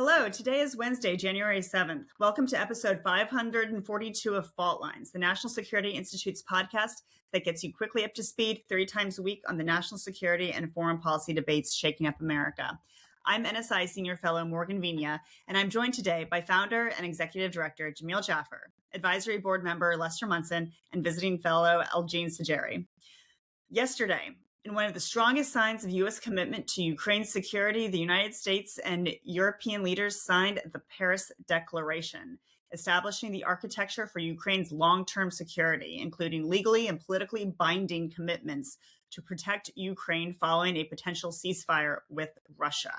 Hello, today is Wednesday, January 7th. Welcome to episode 542 of Fault Lines, the National Security Institute's podcast that gets you quickly up to speed 3 times a week on the national security and foreign policy debates shaking up America. I'm NSI Senior Fellow Morgan Vigna, and I'm joined today by founder and executive director Jamil Jaffer, advisory board member Lester Munson, and visiting fellow Algene Sajeri. Yesterday, in one of the strongest signs of U.S. commitment to Ukraine's security, the United States and European leaders signed the Paris Declaration, establishing the architecture for Ukraine's long-term security, including legally and politically binding commitments to protect Ukraine following a potential ceasefire with Russia.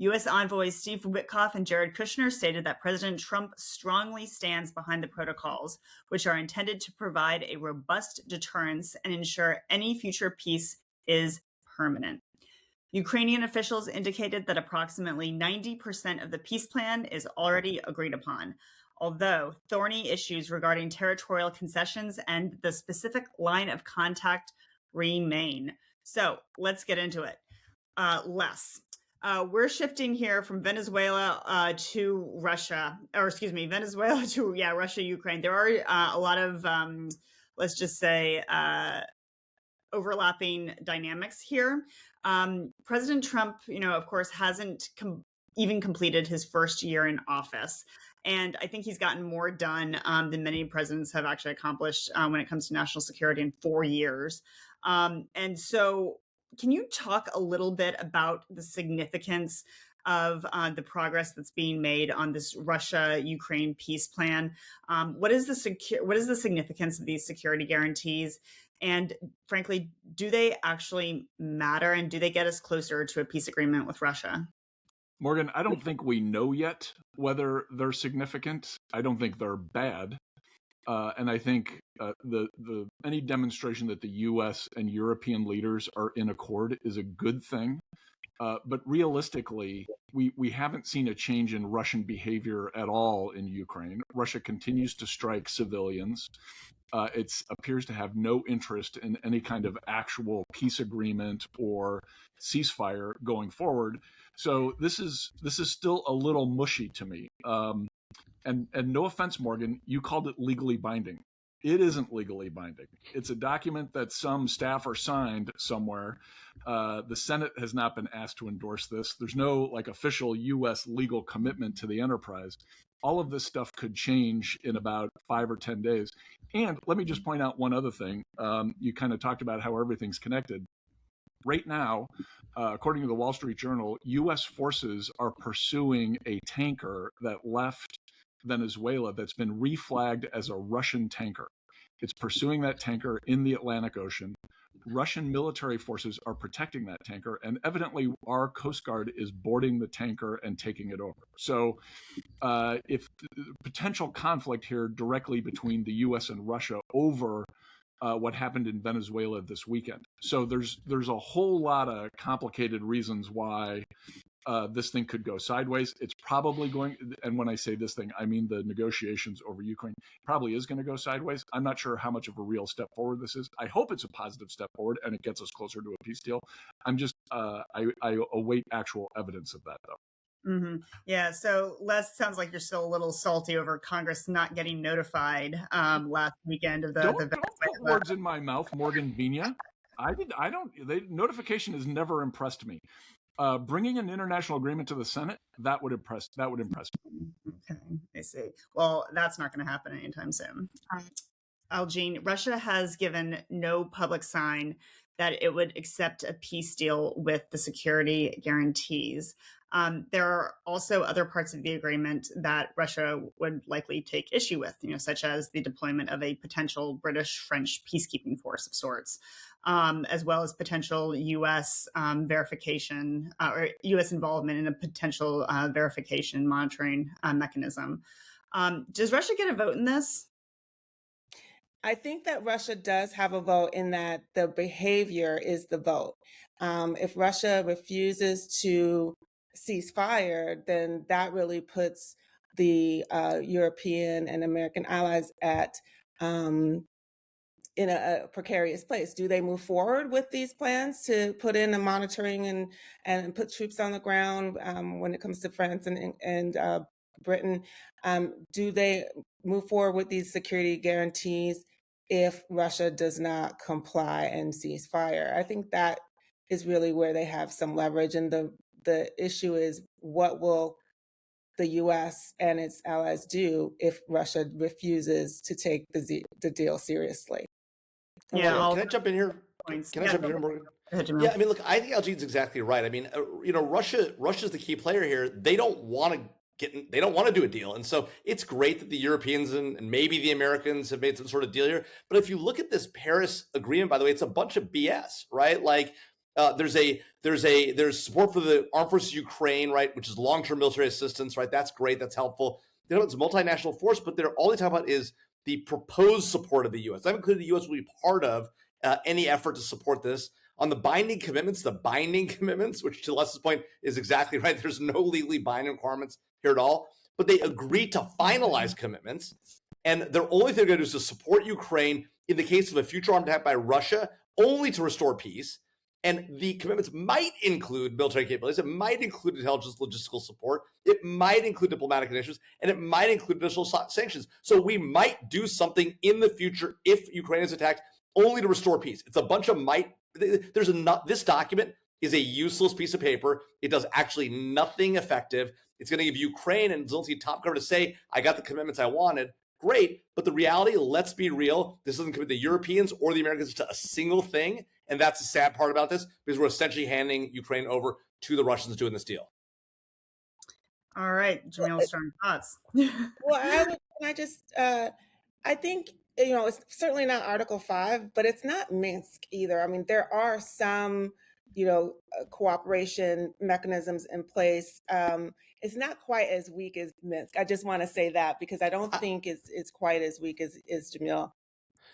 U.S. envoys Steve Witkoff and Jared Kushner stated that President Trump strongly stands behind the protocols, which are intended to provide a robust deterrence and ensure any future peace is permanent. Ukrainian officials indicated that approximately 90% of the peace plan is already agreed upon, although thorny issues regarding territorial concessions and the specific line of contact remain. So let's get into it. We're shifting here from Venezuela to Russia, Venezuela to, Russia, Ukraine. There are a lot of, let's just say, overlapping dynamics here. President Trump, of course, hasn't even completed his first year in office. And I think he's gotten more done than many presidents have actually accomplished when it comes to national security in 4 years. And so can you talk a little bit about the significance of the progress that's being made on this Russia-Ukraine peace plan? What is the significance of these security guarantees? And frankly, do they actually matter? And do they get us closer to a peace agreement with Russia? Morgan, I don't think we know yet whether they're significant. I don't think they're bad. And I think any demonstration that the U.S. and European leaders are in accord is a good thing. But realistically, we haven't seen a change in Russian behavior at all in Ukraine. Russia continues to strike civilians. It appears to have no interest in any kind of actual peace agreement or ceasefire going forward. So this is still a little mushy to me. And no offense, Morgan, you called it legally binding. It isn't legally binding. It's a document that some staffer signed somewhere. The Senate has not been asked to endorse this. There's no official U.S. legal commitment to the enterprise. All of this stuff could change in about 5 or 10 days. And let me just point out one other thing. You kind of talked about how everything's connected. Right now, according to the Wall Street Journal, U.S. forces are pursuing a tanker that left Venezuela that's been reflagged as a Russian tanker. It's pursuing that tanker in the Atlantic Ocean. Russian military forces are protecting that tanker, and evidently our Coast Guard is boarding the tanker and taking it over. So if potential conflict here directly between the U.S. and Russia over what happened in Venezuela this weekend. So there's a whole lot of complicated reasons why this thing could go sideways. It's probably going, and when I say this thing, I mean the negotiations over Ukraine probably is going to go sideways. I'm not sure how much of a real step forward this is. I hope it's a positive step forward and it gets us closer to a peace deal. I'm just, I await actual evidence of that, though. Mm-hmm. Yeah. So Les, sounds like you're still a little salty over Congress not getting notified last weekend of Don't put words in my mouth, Morgan Vigna. Notification has never impressed me. Bringing an international agreement to the Senate, that would impress me. Okay, I see. Well, that's not going to happen anytime soon. Algene, Russia has given no public sign that it would accept a peace deal with the security guarantees. There are also other parts of the agreement that Russia would likely take issue with, such as the deployment of a potential British-French peacekeeping force of sorts, as well as potential U.S. verification or U.S. involvement in a potential verification monitoring mechanism. Does Russia get a vote in this? I think that Russia does have a vote in that the behavior is the vote. If Russia refuses to cease fire, then that really puts the European and American allies at in a precarious place. Do they move forward with these plans to put in a monitoring and put troops on the ground when it comes to France and Britain? Do they move forward with these security guarantees if Russia does not comply and cease fire? I think that is really where they have some leverage. And the issue is, what will the U.S. and its allies do if Russia refuses to take the deal seriously? Yeah, can I jump in here? Can I jump in here, Morgan? Yeah, I mean, look, I think Algene's exactly right. I mean, Russia's the key player here. They don't want to do a deal, and so it's great that the Europeans and maybe the Americans have made some sort of deal here. But if you look at this Paris agreement, by the way, it's a bunch of BS, right? Like, there's support for the armed forces of Ukraine, right, which is long-term military assistance, right? That's great, that's helpful. They know it's a multinational force, but all they talk about is the proposed support of the U.S. I've included the U.S. will be part of any effort to support this. On the binding commitments, which to Les's point is exactly right. There's no legally binding requirements here at all, but they agreed to finalize commitments, and the only thing they're going to do is to support Ukraine in the case of a future armed attack by Russia, only to restore peace. And the commitments might include military capabilities. It might include intelligence, logistical support. It might include diplomatic initiatives, and it might include additional sanctions. So we might do something in the future if Ukraine is attacked, only to restore peace. It's a bunch of might. This document is a useless piece of paper. It does actually nothing effective. It's going to give Ukraine and Zelensky top cover to say, I got the commitments I wanted. Great. But the reality, let's be real, this doesn't commit the Europeans or the Americans to a single thing. And that's the sad part about this, because we're essentially handing Ukraine over to the Russians doing this deal. All right, Jamil, strong thoughts. Well, I think, it's certainly not Article 5, but it's not Minsk either. I mean, there are some, cooperation mechanisms in place. It's not quite as weak as Minsk. I just want to say that, because I don't think it's quite as weak as Jamil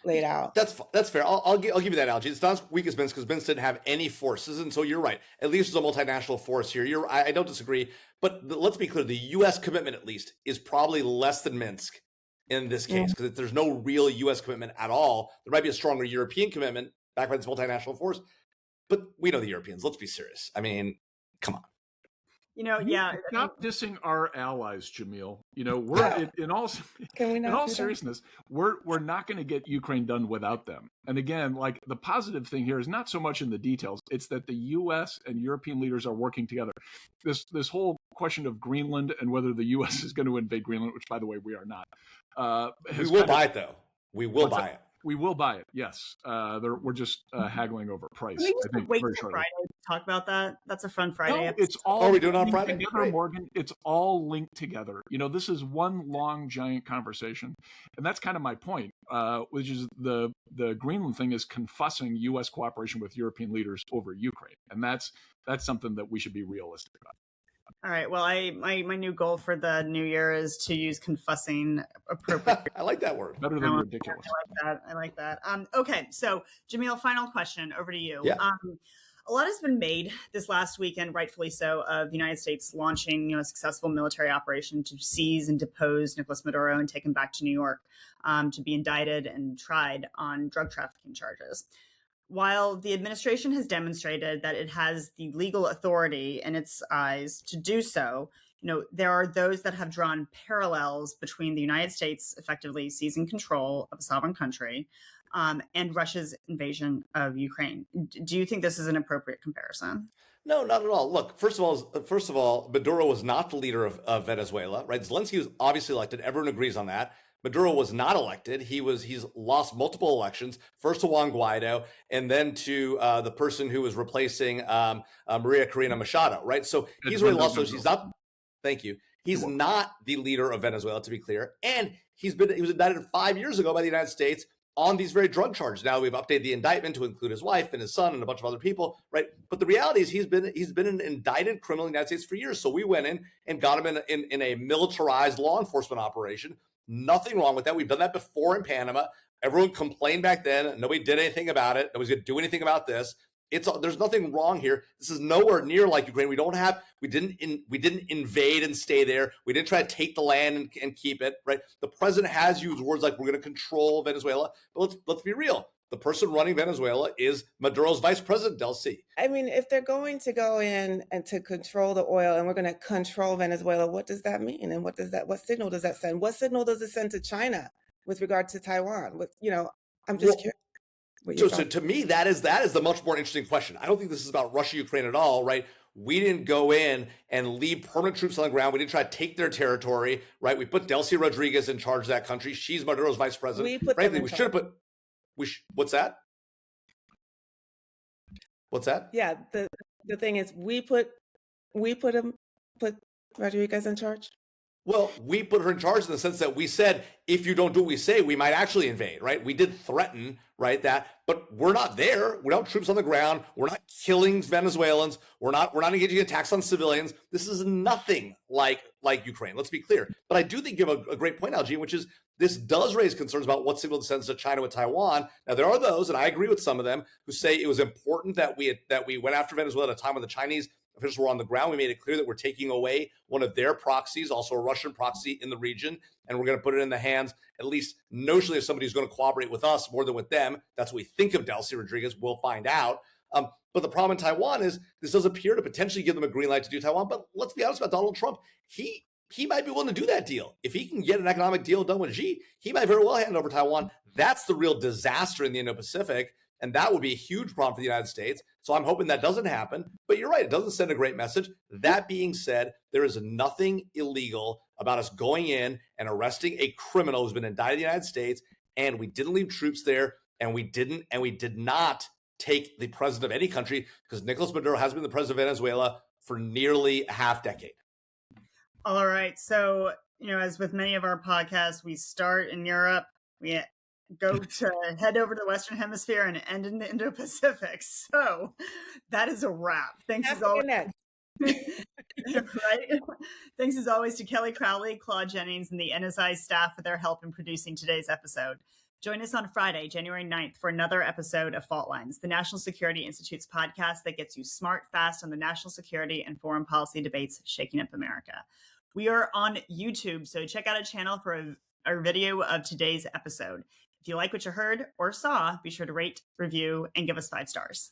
laid out. That's fair. I'll give you that, Algene. It's not as weak as Minsk, because Minsk didn't have any forces, and so you're right. At least there's a multinational force here. I don't disagree, but let's be clear: the U.S. commitment, at least, is probably less than Minsk in this case, because there's no real U.S. commitment at all. There might be a stronger European commitment backed by this multinational force, but we know the Europeans. Let's be serious. I mean, come on. Stop dissing our allies, Jamil. We're in all seriousness, we're not going to get Ukraine done without them. And again, like, the positive thing here is not so much in the details; it's that the U.S. and European leaders are working together. This whole question of Greenland and whether the U.S. is going to invade Greenland, which, by the way, we are not. We will buy it, though. We will buy it. We will buy it. Yes, we're just haggling over price. Can we just wait for Friday to talk about that? That's a fun Friday. No, it's all. Are we doing it on Friday? Together, Morgan. It's all linked together. This is one long, giant conversation, and that's kind of my point. Which is the Greenland thing is confussing U.S. cooperation with European leaders over Ukraine, and that's something that we should be realistic about. All right. Well, my new goal for the new year is to use confussing appropriately. I like that word. Better than ridiculous. I like that. Okay. So, Jamil, final question over to you. Yeah. A lot has been made this last weekend, rightfully so, of the United States launching, a successful military operation to seize and depose Nicolas Maduro and take him back to New York to be indicted and tried on drug trafficking charges. While the administration has demonstrated that it has the legal authority in its eyes to do so, there are those that have drawn parallels between the United States effectively seizing control of a sovereign country and Russia's invasion of Ukraine. Do you think this is an appropriate comparison? No, not at all. Look, first of all, Maduro was not the leader of Venezuela, right? Zelensky was obviously elected. Everyone agrees on that. Maduro was not elected. He's lost multiple elections, first to Juan Guaido, and then to the person who was replacing Maria Corina Machado, right? So he's already lost those. He's not. Thank you. He's not the leader of Venezuela, to be clear, and he was indicted 5 years ago by the United States on these very drug charges. Now we've updated the indictment to include his wife and his son and a bunch of other people, right? But the reality is he's been an indicted criminal in the United States for years. So we went in and got him in a militarized law enforcement operation. Nothing wrong with that. We've done that before in Panama. Everyone complained back then. Nobody did anything about it. Nobody's going to do anything about this. There's nothing wrong here. This is nowhere near like Ukraine. We didn't invade and stay there. We didn't try to take the land and keep it, right? The president has used words like we're going to control Venezuela. But let's be real. the person running Venezuela is Maduro's vice president, Del C. I mean, if they're going to go in and to control the oil and we're going to control Venezuela, what does that mean? And what signal does that send? What signal does it send to China with regard to Taiwan? I'm just curious. So to me, that is the much more interesting question. I don't think this is about Russia, Ukraine at all, right? We didn't go in and leave permanent troops on the ground. We didn't try to take their territory, right? We put Delcy Rodriguez in charge of that country. She's Maduro's vice president. Frankly, we should have put. What's that? What's that? Yeah, the thing is, we put Rodriguez in charge. Well, we put her in charge in the sense that we said, if you don't do what we say, we might actually invade, right? We did threaten, right, that, but we're not there. We don't have troops on the ground. We're not killing Venezuelans. We're not engaging in attacks on civilians. This is nothing like Ukraine. Let's be clear. But I do think you have a great point, Algene, which is this does raise concerns about what signal it sends to China with Taiwan. Now, there are those, and I agree with some of them, who say it was important that we went after Venezuela at a time when the Chinese officials were on the ground. We made it clear that we're taking away one of their proxies, also a Russian proxy in the region, and we're going to put it in the hands, at least notionally, of somebody who's going to cooperate with us more than with them. That's what we think of Delcy Rodriguez. We'll find out. But the problem in Taiwan is this does appear to potentially give them a green light to do Taiwan. But let's be honest about Donald Trump. He might be willing to do that deal. If he can get an economic deal done with Xi, he might very well hand over Taiwan. That's the real disaster in the Indo-Pacific. And that would be a huge problem for the United States. So I'm hoping that doesn't happen. But you're right, it doesn't send a great message. That being said, there is nothing illegal about us going in and arresting a criminal who's been indicted in the United States. And we didn't leave troops there. And we did not take the president of any country, because Nicolas Maduro has been the president of Venezuela for nearly a half decade. All right. So, as with many of our podcasts, we start in Europe. We go to head over to the Western Hemisphere and end in the Indo-Pacific. So that is a wrap. Thanks as always. Right? Thanks as always to Kelly Crowley, Claude Jennings, and the NSI staff for their help in producing today's episode. Join us on Friday, January 9th, for another episode of Fault Lines, the National Security Institute's podcast that gets you smart, fast on the national security and foreign policy debates shaking up America. We are on YouTube, so check out a channel for our video of today's episode. If you like what you heard or saw, be sure to rate, review, and give us 5 stars.